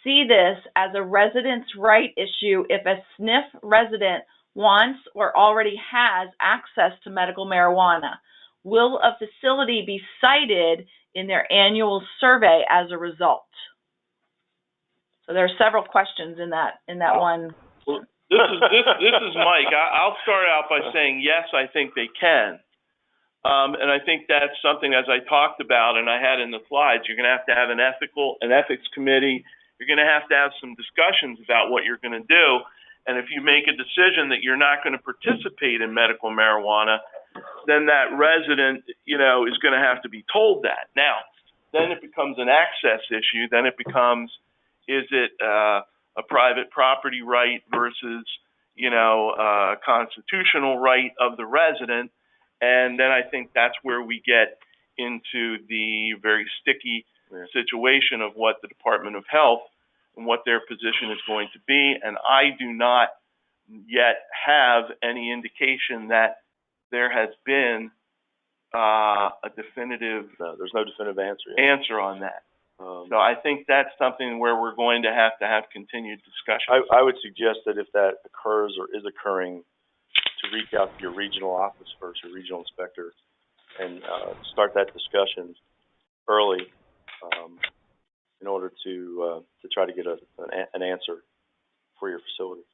see this as a resident's right issue if a SNF resident wants or already has access to medical marijuana? Will a facility be cited in their annual survey as a result? So there are several questions in that one. Well, this is Mike. I'll start out by saying yes, I think they can. And I think that's something, as I talked about and I had in the slides, you're going to have an ethics committee. You're going to have some discussions about what you're going to do. And if you make a decision that you're not going to participate in medical marijuana, then that resident, is going to have to be told that. Now, then it becomes an access issue. Then it becomes, is it a private property right versus, a constitutional right of the resident? And then I think that's where we get into the very sticky situation of what the Department of Health and what their position is going to be. And I do not yet have any indication that there has been a definitive there's no definitive answer on that. So I think that's something where we're going to have continued discussion. I would suggest that if that occurs or is occurring, to reach out to your regional office first, your regional inspector, and start that discussion early in order to try to get an answer for your facility.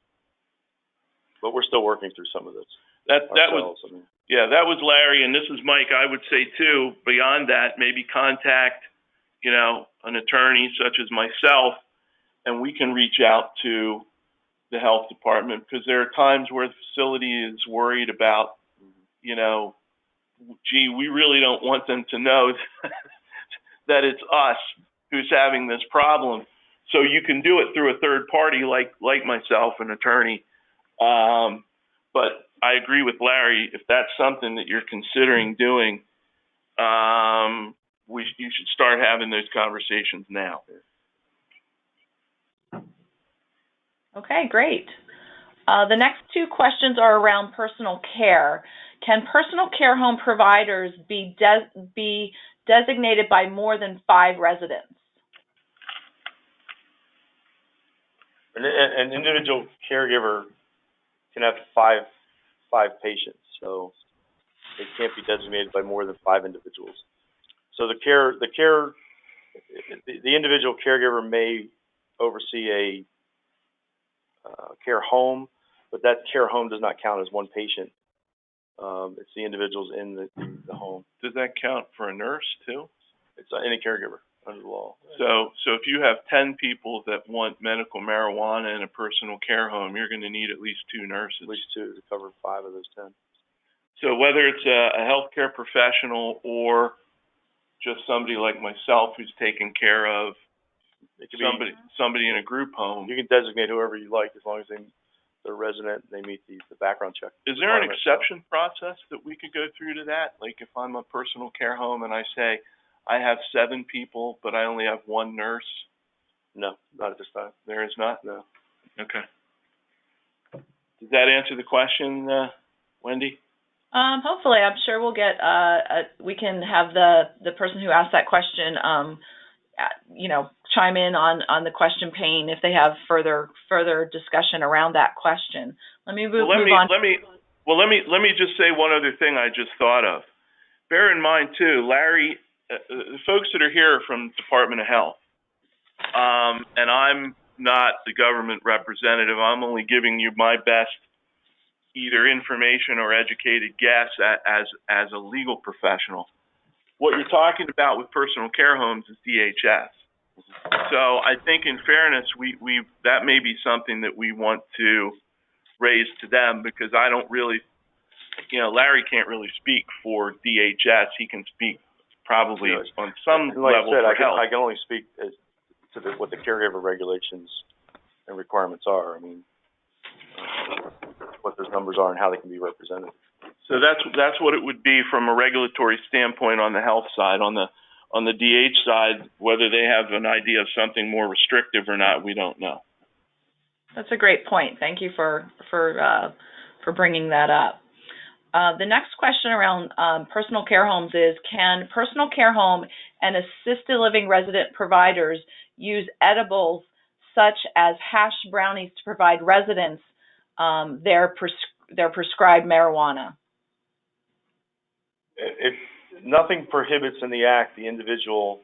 But we're still working through some of this. That was Larry, and this is Mike. I would say too, beyond that, maybe contact an attorney such as myself, and we can reach out to the health department, because there are times where the facility is worried about, gee, we really don't want them to know that it's us who's having this problem. So you can do it through a third party like myself, an attorney. But I agree with Larry, if that's something that you're considering doing, you should start having those conversations now. Okay, great. The next two questions are around personal care. Can personal care home providers be designated by more than 5 residents? An individual caregiver can have five patients, so it can't be designated by more than 5 individuals. So the individual caregiver may oversee a care home, but that care home does not count as one patient. It's the individuals in the home. Does that count for a nurse too? It's any caregiver under the law. So if you have 10 people that want medical marijuana in a personal care home, you're going to need at least 2 nurses. At least 2 to cover 5 of those 10. So whether it's a healthcare professional or just somebody like myself who's taking care of somebody in a group home. You can designate whoever you like as long as they're resident and they meet the background check. Is there an exception process that we could go through to that? Like if I'm a personal care home and I say I have 7 people, but I only have 1 nurse? No, not at this time. There is not? No. Okay. Does that answer the question, Wendy? Hopefully, I'm sure we'll get. We can have the person who asked that question, chime in on the question pane if they have further discussion around that question. Let me move on. Let me just say one other thing I just thought of. Bear in mind too, Larry, the folks that are here are from Department of Health, and I'm not the government representative. I'm only giving you my best either information or educated guess as a legal professional. What you're talking about with personal care homes is DHS. So I think in fairness, that may be something that we want to raise to them, because I don't really, Larry can't really speak for DHS. He can speak probably on some level for health. I can only speak to what the caregiver regulations and requirements are. I mean, what those numbers are and how they can be represented. So that's what it would be from a regulatory standpoint on the health side. On the DH side, whether they have an idea of something more restrictive or not, we don't know. That's a great point. Thank you for bringing that up. The next question around personal care homes is, can personal care home and assisted living resident providers use edibles such as hash brownies to provide residents their prescribed marijuana? If nothing prohibits in the Act the individual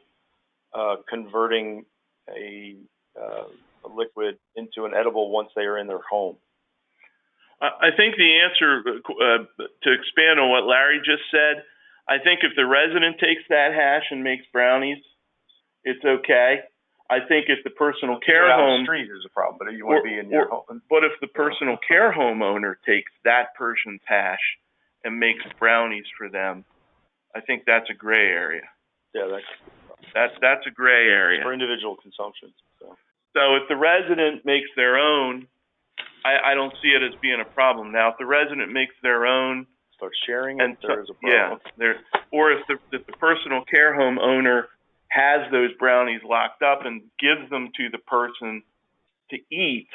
converting a liquid into an edible once they are in their home. I think the answer, to expand on what Larry just said, I think if the resident takes that hash and makes brownies, it's okay. I think if the personal care home... the street is a problem, but you want to be in your home. But if the personal care homeowner takes that person's hash and makes brownies for them, I think that's a gray area. Yeah, that's a gray area. For individual consumption. So if the resident makes their own, I don't see it as being a problem. Now, if the resident makes their own, start sharing it, there is a problem. Yeah, or if the personal care home owner has those brownies locked up and gives them to the person to eat,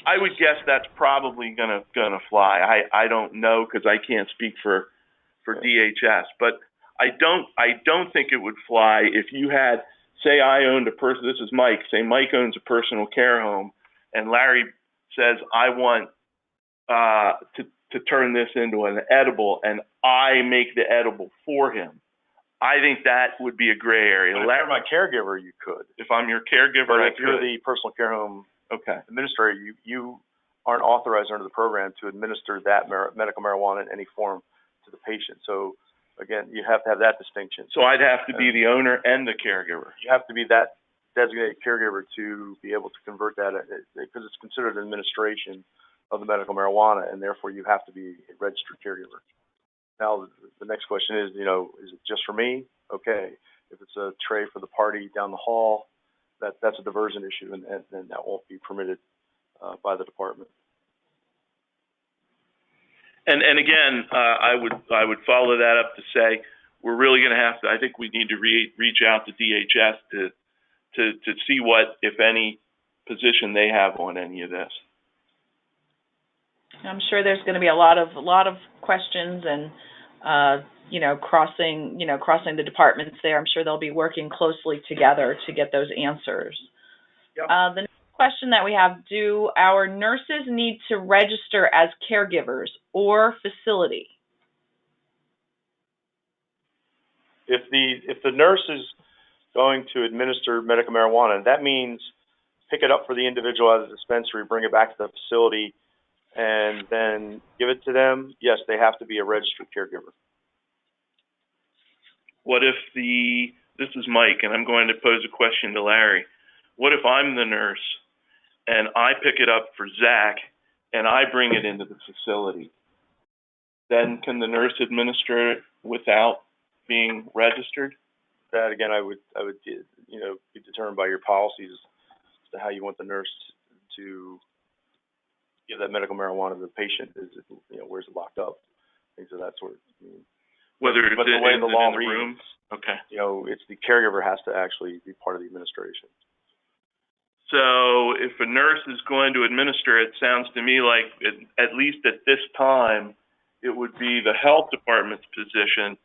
I would guess that's probably gonna fly. I don't know, because I can't speak for DHS, but I don't think it would fly if you had, say I owned a person, this is Mike, say Mike owns a personal care home, and Larry says, I want to turn this into an edible, and I make the edible for him. I think that would be a gray area. If you're my caregiver, you could. If I'm your caregiver, but if you're the personal care home administrator, you aren't authorized under the program to administer that medical marijuana in any form to the patient. So again, you have to have that distinction. So I'd have to be the owner and the caregiver. You have to be that designated caregiver to be able to convert that, because it's considered an administration of the medical marijuana, and therefore you have to be a registered caregiver. Now, the next question is, is it just for me? Okay. If it's a tray for the party down the hall, that's a diversion issue, and that won't be permitted by the department. And again, I would follow that up to say we're really going to have to. I think we need to reach out to DHS to see what, if any, position they have on any of this. I'm sure there's going to be a lot of questions and crossing the departments there. I'm sure they'll be working closely together to get those answers. Yep. The next question that we have: do our nurses need to register as caregivers or facility? If the nurse is going to administer medical marijuana, that means pick it up for the individual at the dispensary, bring it back to the facility, and then give it to them. Yes, they have to be a registered caregiver. What if this is Mike, and I'm going to pose a question to Larry. What if I'm the nurse and I pick it up for Zach and I bring it into the facility? Then can the nurse administer it without being registered? That again, I would be determined by your policies as to how you want the nurse to give that medical marijuana to the patient. Is it, where's it locked up? Things of that sort. Whether it's the way the law reads, room, okay. It's the caregiver has to actually be part of the administration. So if a nurse is going to administer it, sounds to me like at least at this time, it would be the health department's position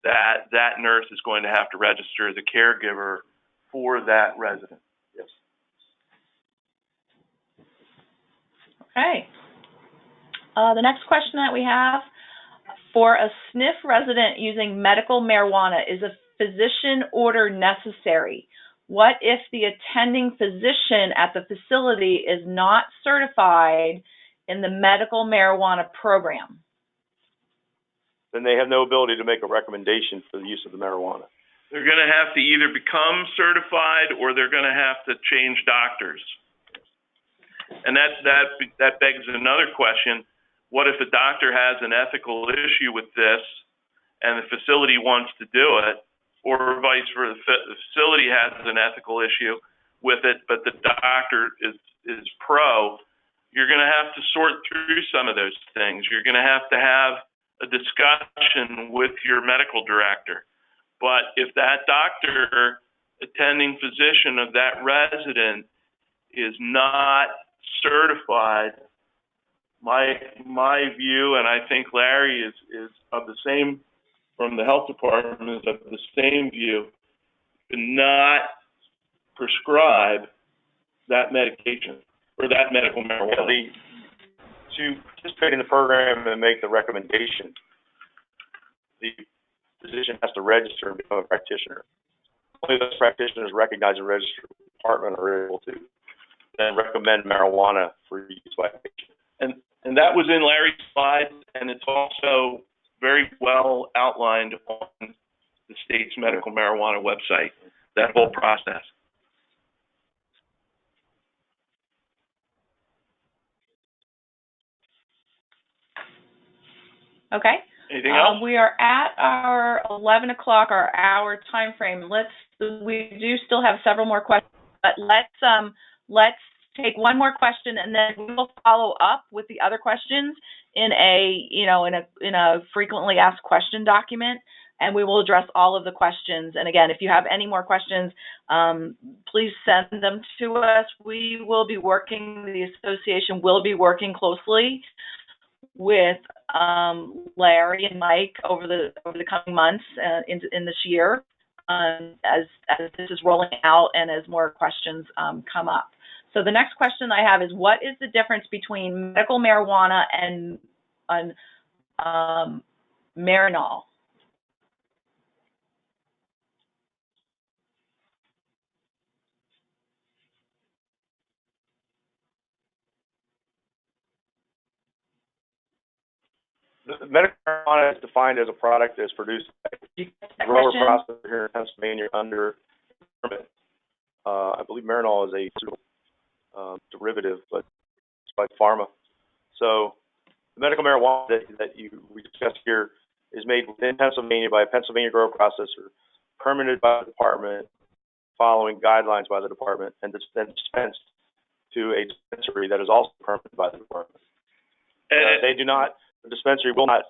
that nurse is going to have to register as a caregiver for that resident. Yes. Okay. The next question that we have: for a SNF resident using medical marijuana, is a physician order necessary? What if the attending physician at the facility is not certified in the medical marijuana program? Then they have no ability to make a recommendation for the use of the marijuana. They're going to have to either become certified or they're going to have to change doctors. And that begs another question. What if a doctor has an ethical issue with this and the facility wants to do it, or vice versa, the facility has an ethical issue with it, but the doctor is pro? You're going to have to sort through some of those things. You're going to have a discussion with your medical director. But if that doctor, attending physician of that resident, is not certified my view, and I think Larry is of the same, from the health department, is of the same view, to not prescribe that medication or that medical marijuana. To participate in the program and make the recommendation, the physician has to register and become a practitioner. Only those practitioners recognized and registered with the department are able to then recommend marijuana for use by a patient. And that was in Larry's slides, and it's also very well outlined on the state's medical marijuana website, that whole process. Okay. Anything else? We are at our 11 o'clock, our hour time frame. We do still have several more questions, but let's take one more question, and then we will follow up with the other questions in a frequently asked question document, and we will address all of the questions. And again, if you have any more questions, please send them to us. The association will be working closely with Larry and Mike over the coming months in this year, as this is rolling out and as more questions come up. So the next question I have is, what is the difference between medical marijuana and Marinol? The medical marijuana is defined as a product that is produced by a grower processor here in Pennsylvania under permit. I believe Marinol is a derivative, but it's by pharma. So the medical marijuana that we discussed here is made within Pennsylvania by a Pennsylvania grower processor, permitted by the department, following guidelines by the department, and then dispensed to a dispensary that is also permitted by the department. The dispensary will not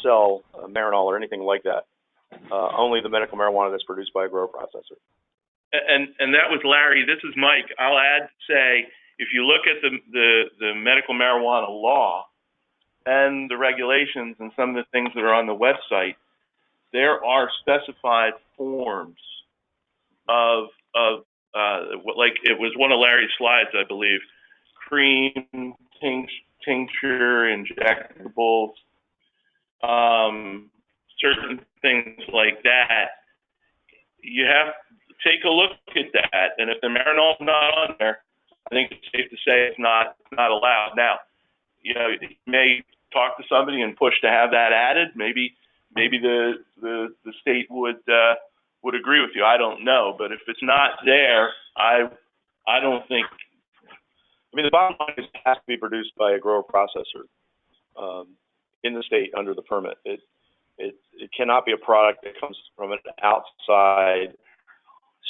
sell Marinol or anything like that. Only the medical marijuana that's produced by a grower processor. And that was Larry. This is Mike. I'll add to say, if you look at the medical marijuana law and the regulations and some of the things that are on the website, there are specified forms of like it was one of Larry's slides, I believe, cream, tincture, injectables, certain things like that. You have to take a look at that, and if the Marinol's not on there, I think it's safe to say it's not allowed. Now, you may talk to somebody and push to have that added. Maybe the state would agree with you. I don't know, but if it's not there, I don't think. I mean, the bottom line is it has to be produced by a grower processor in the state under the permit. It cannot be a product that comes from an outside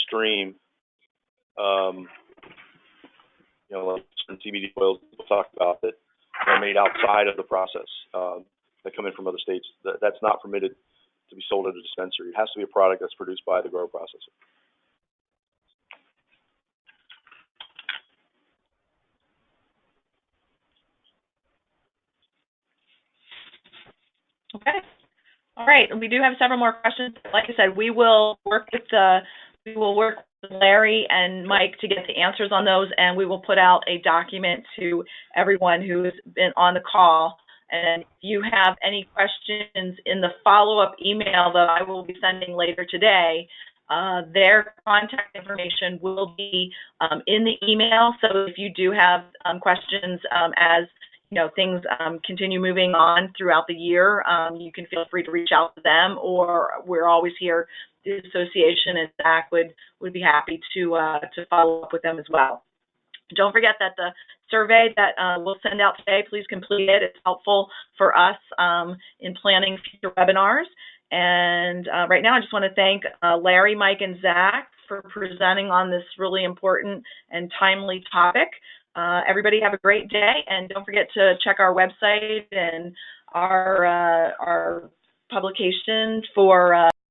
stream. Like certain CBD oils we'll talk about that are made outside of the process that come in from other states. That's not permitted to be sold at a dispensary. It has to be a product that's produced by the grower processor. Okay. All right. We do have several more questions. Like I said, we will work with Larry and Mike to get the answers on those, and we will put out a document to everyone who's been on the call. And if you have any questions in the follow-up email that I will be sending later today, their contact information will be in the email. So if you do have questions as things continue moving on throughout the year, you can feel free to reach out to them, or we're always here. The association and Zach would be happy to follow up with them as well. Don't forget that the survey that we'll send out today, please complete it. It's helpful for us in planning future webinars. And right now, I just want to thank Larry, Mike, and Zach for presenting on this really important and timely topic. Everybody have a great day, and don't forget to check our website and our publication for